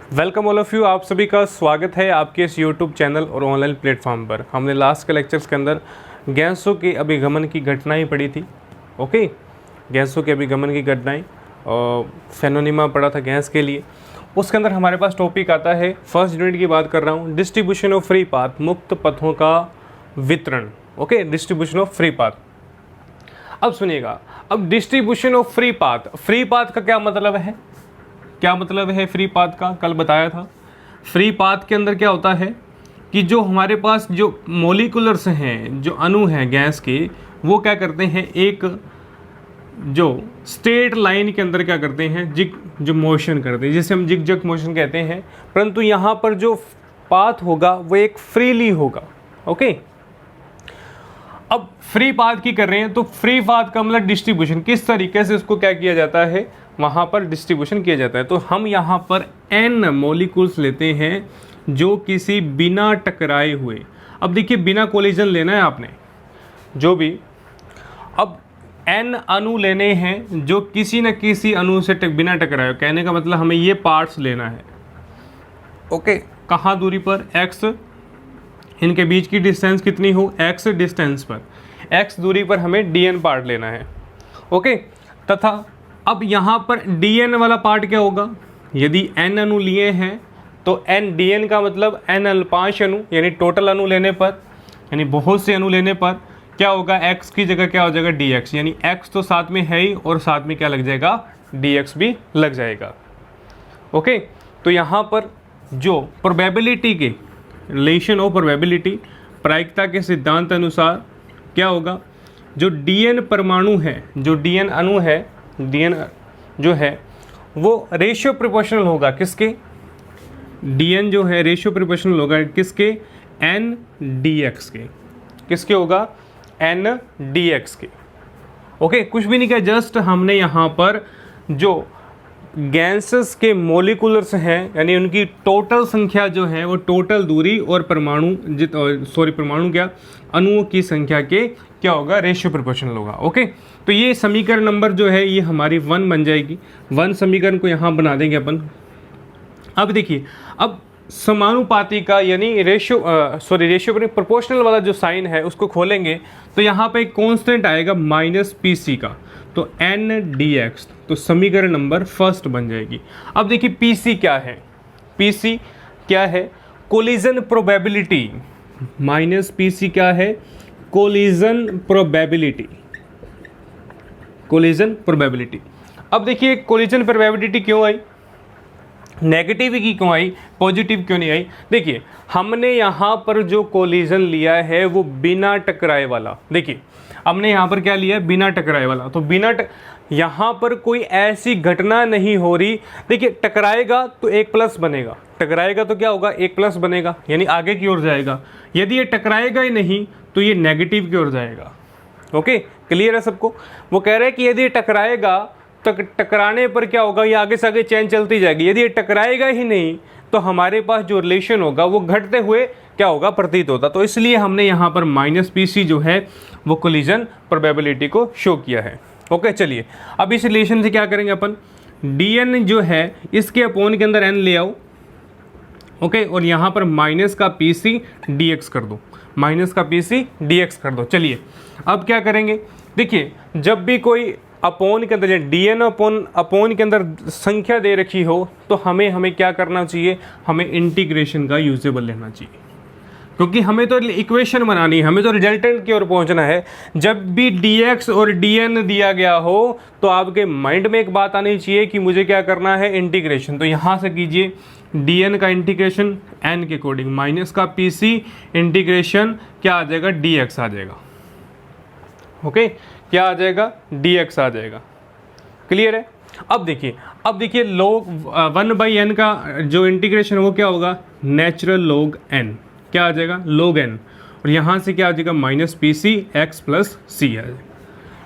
Welcome all of you. आप सभी का स्वागत है आपके इस यूट्यूब चैनल और ऑनलाइन प्लेटफॉर्म पर। हमने लास्ट के लेक्चर्स के अंदर गैसों के अभिगमन की घटनाएं पढ़ी थी। ओके, गैसों के अभिगमन की घटनाएं और फेनोनिमा पढ़ा था गैस के लिए। उसके अंदर हमारे पास टॉपिक आता है, फर्स्ट यूनिट की बात कर रहा हूँ, डिस्ट्रीब्यूशन ऑफ फ्री पाथ, मुक्त पथों का वितरण। Okay, distribution of free path. अब सुनिएगा, अब डिस्ट्रीब्यूशन ऑफ फ्री पाथ का क्या मतलब है? क्या मतलब है फ्री पाथ का? कल बताया था। फ्री पाथ के अंदर क्या होता है कि जो हमारे पास जो मॉलिक्यूलर्स हैं, जो अणु हैं गैस के, वो क्या करते हैं, एक जो स्ट्रेट लाइन के अंदर क्या करते हैं, जो मोशन करते हैं, जिसे हम जिग मोशन कहते हैं। परंतु यहाँ पर जो पाथ होगा वो एक फ्रीली होगा। ओके, अब फ्री पाथ की कर रहे हैं तो फ्री पाथ का मतलब डिस्ट्रीब्यूशन, किस तरीके से उसको क्या किया जाता है, वहाँ पर डिस्ट्रीब्यूशन किया जाता है। तो हम यहाँ पर n मॉलिक्यूल्स लेते हैं जो किसी बिना टकराए हुए, अब देखिए बिना कोलिजन लेना है आपने जो भी, अब n अणु लेने हैं जो किसी न किसी अणु से बिना टकराए। कहने का मतलब हमें ये पार्ट्स लेना है। ओके, कहाँ दूरी पर? x, इनके बीच की डिस्टेंस कितनी हो? x डिस्टेंस पर, x दूरी पर हमें dn पार्ट लेना है। ओके, तथा अब यहाँ पर dn वाला पार्ट क्या होगा? यदि n अणु लिए हैं तो n dn का मतलब n 5 अणु, यानी टोटल अणु लेने पर, यानी बहुत से अणु लेने पर क्या होगा, x की जगह क्या हो जाएगा, dx, यानी x तो साथ में है ही और साथ में क्या लग जाएगा, dx भी लग जाएगा। ओके, तो यहाँ पर जो प्रोबेबिलिटी के रिलेशन ऑफ प्रोबेबिलिटी, प्रायिकता के सिद्धांत अनुसार क्या होगा, जो dn परमाणु है, जो dn अणु है, dn जो है वो रेशियो प्रोपोर्शनल होगा किसके? dn जो है रेशियो प्रोपोर्शनल होगा किसके? n dx के। किसके होगा? n dx के। ओके, कुछ भी नहीं किया, जस्ट हमने यहाँ पर जो गैसेस के मॉलिक्यूलर्स हैं, यानी उनकी टोटल संख्या जो है वो टोटल दूरी और परमाणु परमाणु क्या, अणुओं की संख्या के क्या होगा, रेशियो प्रोपोर्शनल होगा। ओके, तो ये समीकरण नंबर जो है ये हमारी 1 बन जाएगी। 1 समीकरण को यहाँ बना देंगे अपन। अब देखिए, अब समानुपाती का यानी रेशियो प्रोपोर्शनल वाला जो साइन है उसको खोलेंगे तो यहाँ पे एक कांस्टेंट आएगा -pc का, तो n dx, तो समीकरण नंबर फर्स्ट बन जाएगी। अब देखिए pc क्या है? pc क्या है? Collision probability. -pc क्या है? Collision probability. Collision probability. अब देखिए कोलिजन प्रोबेबिलिटी क्यों आई, नेगेटिव की क्यों आई, पॉजिटिव क्यों नहीं आई? देखिए हमने यहाँ पर जो कोलिजन लिया है वो बिना टकराए वाला। देखिए हमने यहाँ पर क्या लिया है, बिना टकराए वाला। तो यहाँ पर कोई ऐसी घटना नहीं हो रही। देखिए टकराएगा तो एक प्लस बनेगा, टकराएगा तो क्या होगा, एक प्लस बनेगा, यानी आगे की ओर जाएगा। यदि ये टकराएगा ही नहीं तो ये नेगेटिव की ओर जाएगा। ओके, क्लियर है सबको? वो कह रहे हैं कि यदि ये टकराएगा तो टकराने पर क्या होगा, ये आगे से आगे चेन चलती जाएगी। यदि ये टकराएगा ही नहीं तो हमारे पास जो रिलेशन होगा वो घटते हुए क्या होगा, प्रतीत होता। तो इसलिए हमने यहाँ पर -pc जो है वो कोलिजन प्रोबेबिलिटी को शो किया है। ओके, चलिए अब इस रिलेशन से क्या करेंगे अपन, dn जो है इसके अपोन के अंदर n ले आओ। ओके, और यहाँ पर -pc dx कर दो, -pc dx कर दो। चलिए अब क्या करेंगे, देखिए जब भी कोई अपोन के अंदर dn अपोन के अंदर संख्या दे रखी हो तो हमें क्या करना चाहिए, हमें इंटीग्रेशन का यूजेबल लेना चाहिए, क्योंकि हमें तो इक्वेशन बनानी है, हमें तो रिजल्टेंट की ओर पहुंचना है। जब भी dx और dn दिया गया हो तो आपके माइंड में एक बात आनी चाहिए कि मुझे क्या करना है, इंटीग्रेशन। तो यहाँ से कीजिए dn का इंटीग्रेशन n के अकॉर्डिंग, -pc इंटीग्रेशन क्या आ जाएगा, dx आ जाएगा। ओके, क्या आ जाएगा, dx आ जाएगा। क्लियर है? अब देखिए log 1/n का जो इंटीग्रेशन वो क्या होगा, नेचुरल log n, क्या आ जाएगा, log n, और यहाँ से क्या आ जाएगा, -pc x + c आ जाएगा।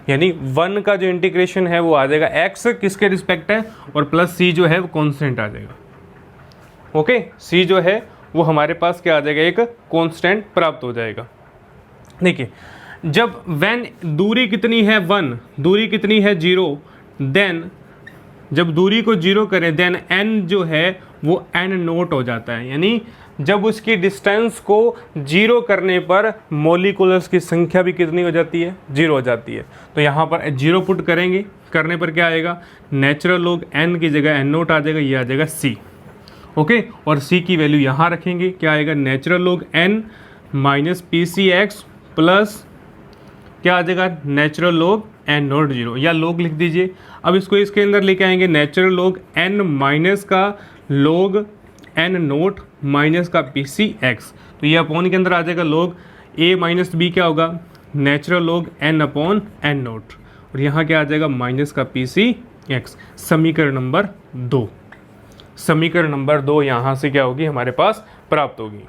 यानी 1 का जो इंटीग्रेशन है वो आ जाएगा x किसके रिस्पेक्ट है, और +c जो है वो कांस्टेंट आ जाएगा। ओके, c जो है वो हमारे पास क्या आ जाएगा, एक कांस्टेंट प्राप्त हो जाएगा। देखिए जब when दूरी कितनी है 1, दूरी कितनी है 0, देन जब दूरी को 0 करें देन n जो है वो n नोट हो जाता है, यानी जब उसकी डिस्टेंस को 0 करने पर मॉलिक्यूल्स की संख्या भी कितनी हो जाती है, 0 हो जाती है। तो यहाँ पर 0 पुट करेंगे, करने पर क्या आएगा, नेचुरल लॉग n की जगह n नोट आ जाएगा, ये आ जाएगा c। ओके, और c की वैल्यू यहाँ रखेंगे, क्या आएगा, natural log n minus P C X plus क्या आ जाएगा, नेचुरल लॉग n नोट 0, या लॉग लिख दीजिए। अब इसको इसके अंदर लेके आएंगे, नेचुरल लॉग n माइनस का लॉग n नोट माइनस का पी सी एक्स, तो ये अपॉन के अंदर आ जाएगा लॉग a माइनस बी क्या होगा, natural log n upon n note, और यहाँ क्या आ जाएगा, माइनस का पी सी एक्स। समीकरण नंबर 2, समीकरण नंबर 2 यहाँ से क्या होगी, हमारे पास प्राप्त होगी।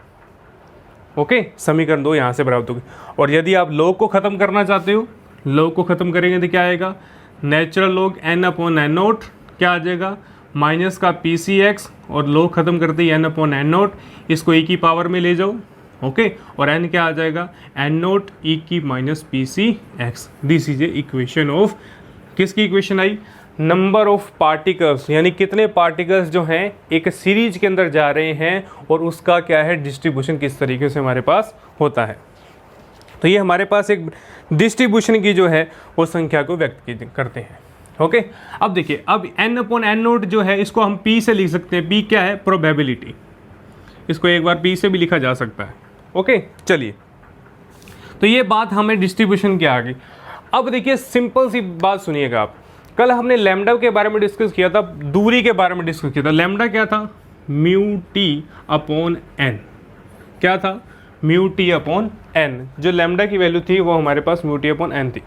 ओके, समीकरण 2 यहाँ से प्राप्त होगी। और यदि आप लॉग को ख़त्म करना चाहते हो, लॉग को ख़त्म करेंगे तो क्या आएगा, natural log n upon n note क्या आ जाएगा, माइनस का पी सी एक्स, और लॉग ख़त्म करते ही n अपॉन n नोट, इसको e की पावर में ले जाओ। ओके, और n क्या आ जाएगा, n नोट e की minus P C X. This is a equation of, किसकी इक्वेशन आई, नंबर ऑफ पार्टिकल्स, यानी कितने पार्टिकल्स जो हैं एक सीरीज के अंदर जा रहे हैं और उसका क्या है डिस्ट्रीब्यूशन किस तरीके से हमारे पास होता है। तो ये हमारे पास एक डिस्ट्रीब्यूशन की जो है वो संख्या को व्यक्त करते हैं। ओके, अब देखिए, अब n अपॉन n नोट जो है इसको हम p से लिख सकते हैं। p क्या है, प्रोबेबिलिटी, इसको एक बार p से भी लिखा जा सकता है। ओके, चलिए, तो ये बात हमें डिस्ट्रीब्यूशन की आ गई। अब देखिए सिंपल सी बात सुनिएगा आप, कल हमने लैम्डा के बारे में डिस्कस किया था, दूरी के बारे में डिस्कस किया था। लैम्डा क्या था, म्यू टी अपॉन एन, क्या था, म्यू टी अपॉन एन। जो लैम्डा की वैल्यू थी वो हमारे पास म्यू टी अपॉन एन थी।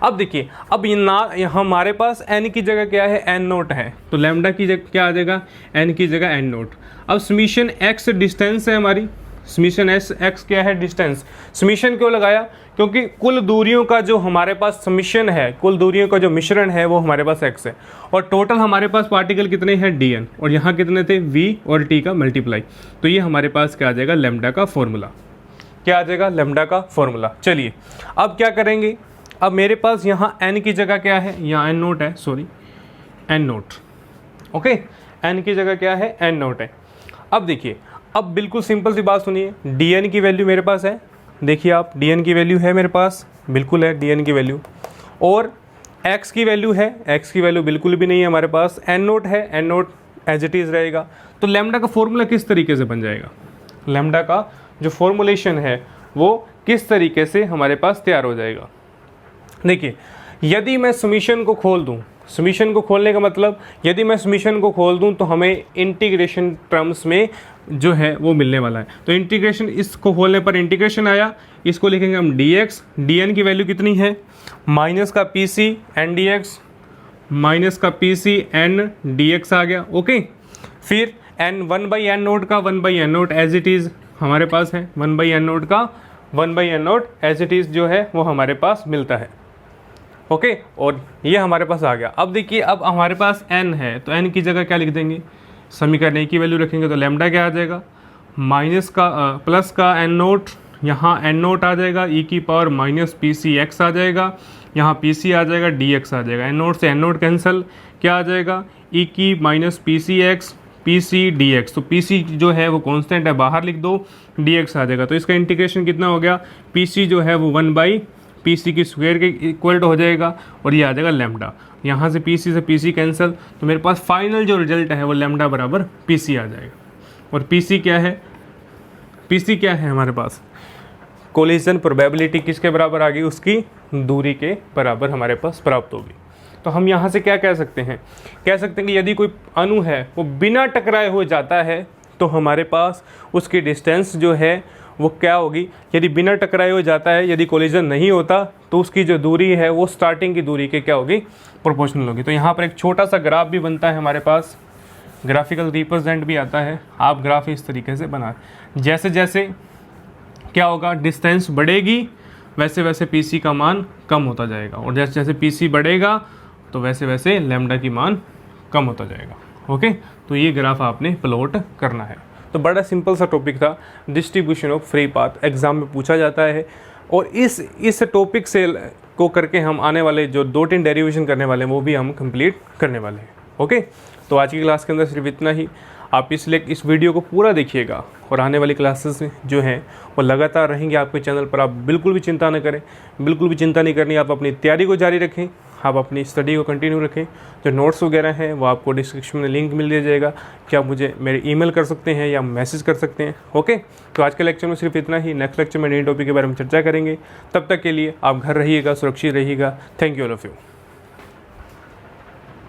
अब देखिए, अब हमारे पास एन की जगह क्या है, एन नोट है, तो लैम्डा की जगह क्या आ जाएगा, एन की जगह एन नोट। अब समीशन एक्स डिस्टेंस है हमारी, समीशन एक्स क्या है, डिस्टेंस। समीशन क्यों लगाया, क्योंकि कुल दूरियों का जो हमारे पास समीशन है, कुल दूरियों का जो मिश्रण है वो हमारे पास एक्स है, और टोटल हमारे पास पार्टिकल कितने हैं, dn, और यहाँ कितने थे, v और t का मल्टीप्लाई। तो ये हमारे पास क्या आ जाएगा, लैम्डा का फॉर्मूला, क्या आ जाएगा, लैम्डा का फॉर्मूला। चलिए अब क्या करेंगे, अब मेरे पास यहाँ n की जगह क्या है, यहाँ n नोट है, sorry n note. Okay, n की जगह क्या है, n नोट है। अब देखिए, अब बिल्कुल सिंपल सी बात सुनिए, dn की वैल्यू मेरे पास है, देखिए आप dn की वैल्यू है मेरे पास, बिल्कुल है dn की वैल्यू, और x की वैल्यू है, x की वैल्यू बिल्कुल भी नहीं है हमारे पास, n नोट है, n naught as it is रहेगा। तो लैम्डा का फॉर्मूला किस तरीके से बन जाएगा, लैम्डा का जो फॉर्मुलेशन है वो किस तरीके से हमारे पास तैयार हो जाएगा। देखिए, यदि मैं समीशन को खोल दूं, समीशन को खोलने का मतलब, यदि मैं समीशन को खोल दूं तो हमें इंटीग्रेशन टर्म्स में जो है वो मिलने वाला है। तो इंटीग्रेशन, इसको खोलने पर इंटीग्रेशन आया, इसको लिखेंगे हम dx, dn की वैल्यू कितनी है, माइनस का P C N D X, minus का P C N D X आ गया। ओके, फिर n 1/n नोट का 1/n note as it is हमारे पास है, 1/n नोट का 1/n note as it is जो है वो हमारे पास मिलता है। ओके, और ये हमारे पास आ गया। अब देखिए, अब हमारे पास n है, तो n की जगह क्या लिख देंगे, समीकरण a की वैल्यू रखेंगे, तो लैम्डा क्या आ जाएगा, माइनस का प्लस का n नोट, यहाँ n नोट आ जाएगा, e की power minus P C X आ जाएगा, यहाँ पी सी आ जाएगा, डी एक्स आ जाएगा, n नोट से n नोट कैंसिल, क्या आ जाएगा, e की minus P C X, P C D X. तो पी सी जो है वो कांस्टेंट है, बाहर लिख दो, डी एक्स आ जाएगा। तो इसका इंटीग्रेशन कितना हो गया, पी सी जो है वो 1/पी की स्क्वायर के इक्वल हो जाएगा, और ये आ जाएगा लैम्डा। यहाँ से पी सी कैंसिल, तो मेरे पास फाइनल जो रिजल्ट है वो लैम्डा बराबर पी सी आ जाएगा। और पी सी क्या है, पी सी क्या है हमारे पास, कोलिजन प्रोबेबिलिटी किसके बराबर आ गई, उसकी दूरी के बराबर हमारे पास प्राप्त होगी। तो हम यहाँ से क्या कह सकते हैं, कह सकते हैं कि यदि कोई अणु है वो बिना टकराए हो जाता है तो हमारे पास उसकी डिस्टेंस जो है वो क्या होगी, यदि बिना टकराए हो जाता है, यदि कोलिजन नहीं होता तो उसकी जो दूरी है वो स्टार्टिंग की दूरी के क्या होगी, प्रोपोर्शनल होगी। तो यहाँ पर एक छोटा सा ग्राफ भी बनता है हमारे पास, ग्राफिकल रिप्रेजेंट भी आता है। आप ग्राफ इस तरीके से बना, जैसे जैसे क्या होगा, डिस्टेंस बढ़ेगी वैसे वैसे पी सी का मान कम होता जाएगा, और जैसे जैसे पी सी बढ़ेगा तो वैसे वैसे लैम्डा की मान कम होता जाएगा। ओके, तो ये ग्राफ आपने प्लॉट करना है। तो बड़ा सिंपल सा टॉपिक था, distribution of free path, exam में पूछा जाता है, और इस टॉपिक से को करके हम आने वाले जो 2-3 डेरिवेशन करने वाले हैं वो भी हम कंप्लीट करने वाले हैं। ओके, तो आज की क्लास के अंदर सिर्फ इतना ही। आप इसलिए इस वीडियो को पूरा देखिएगा और आने वाली क्लासेस जो हैं वो लगातार रहेंगी आपके चैनल पर। आप बिल्कुल भी चिंता न करें, बिल्कुल भी चिंता नहीं करनी। आप अपनी तैयारी को जारी रखें, आप अपनी स्टडी को कंटिन्यू रखें। जो नोट्स वगैरह हैं वो आपको डिस्क्रिप्शन में लिंक मिल दिया जाएगा कि आप मुझे मेरे ईमेल कर सकते हैं या मैसेज कर सकते हैं। ओके, तो आज के लेक्चर में सिर्फ इतना ही। नेक्स्ट लेक्चर में नई टॉपिक के बारे में चर्चा करेंगे। तब तक के लिए आप घर रहिएगा, सुरक्षित रहिएगा। Thank you all of you.